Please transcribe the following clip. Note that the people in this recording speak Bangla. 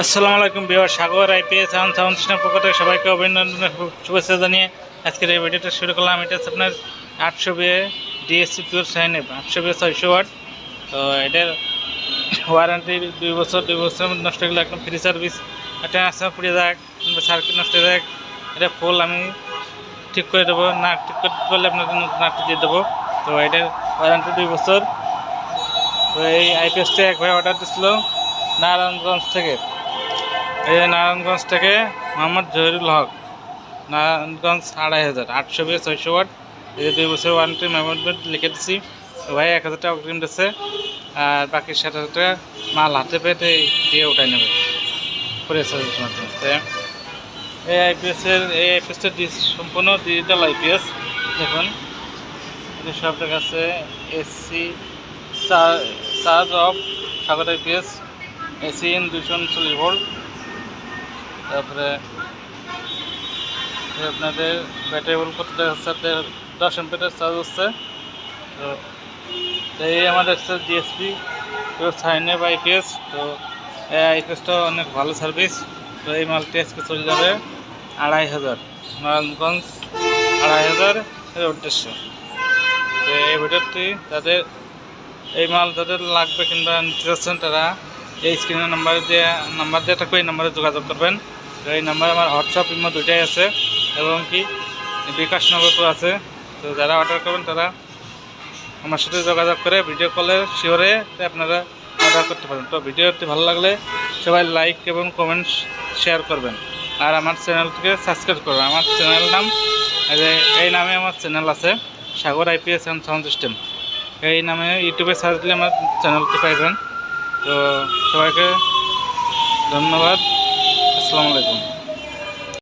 আসসালামু আলাইকুম ভিউয়ার, সাগর আইপিএস সাউন্ড সিস্টেম পক্ষ থেকে সবাইকে অভিনন্দন শুভেচ্ছা জানিয়ে আজকের এই ভিডিওটা শুরু করলাম। এটা হচ্ছে আপনার 800 VA DSC pure sine up 800 VA 600 watt. তো এটার ওয়ারেন্টি 2 বছর নষ্ট হলে একদম ফ্রি সার্ভিস। এটা আসা পুড়ে যাক কিংবা সার্কিট নষ্ট হয়ে যাক, এটা ফুল আমি ঠিক করে দেবো। না ঠিক করতে পারলে আপনাদের নতুন নাটটি দিয়ে দেবো। তো এটার ওয়ারেন্টি 2 বছর। তো এই আইপিএসটা এক ভাই অর্ডার দিয়েছিল নারায়ণগঞ্জ থেকে। এই নারায়ণগঞ্জ থেকে মোহাম্মদ জহিরুল হক, নারায়ণগঞ্জ 2500 800 বিএ 600 ওয়াট। এই যে 2 বছর ওয়ারেন্টি মেমোরিমেন্ট লিখে দিচ্ছি। ভাই 1000 টাকা অগ্রিম দিচ্ছে, আর বাকি 7000 টাকা মাল হাতে পেতে দিয়ে উঠাই নেবে পুরো সার্ভিস মাধ্যমে। এই আইপিএসটা সম্পূর্ণ ডিজিটাল আইপিএস। দেখুন সব দেখা আছে, AC charge of Sagar IPS, AC in 239 volt. তারপরে আপনাদের ব্যাটারি ভোল্ট করতে হচ্ছে 10 এম্পিয়ারের চার্জ হচ্ছে। তো এই আমাদের হচ্ছে ডিএসপি সাইন আপ আইপিএস। তো এই আইপিএসটা অনেক ভালো সার্ভিস। তো এই মালটি আজকে চলে যাবে 2500 নারায়ণগঞ্জ 2500 এর উদ্দেশ্যে। তো এই ভিডিওটি তাদের এই মাল যাদের লাগবে কিংবা নিতে চাচ্ছেন তারা এই স্ক্রিনের নাম্বার দিয়ে থাকবে, এই নাম্বারে যোগাযোগ করবেন। তো এই নাম্বার আমার হোয়াটসঅ্যাপ ইমো দুইটাই আছে এবং কি বিকাশ নগরও আছে। তো যারা অর্ডার করবেন তারা আমার সাথে যোগাযোগ করে ভিডিও কলে শিওরে আপনারা অর্ডার করতে পারেন। তো ভিডিওটি ভালো লাগলে সবাই লাইক এবং কমেন্ট শেয়ার করবেন, আর আমার চ্যানেলটিকে সাবস্ক্রাইব করবেন। আমার চ্যানেল নাম এই নামে আমার চ্যানেল আছে, সাগর আইপিএস অ্যান্ড সাউন্ড সিস্টেম। এই নামে ইউটিউবে সার্চ দিলে আমার চ্যানেলটি পাইবেন। তো সবাইকে ধন্যবাদ। আসসালামু আলাইকুম।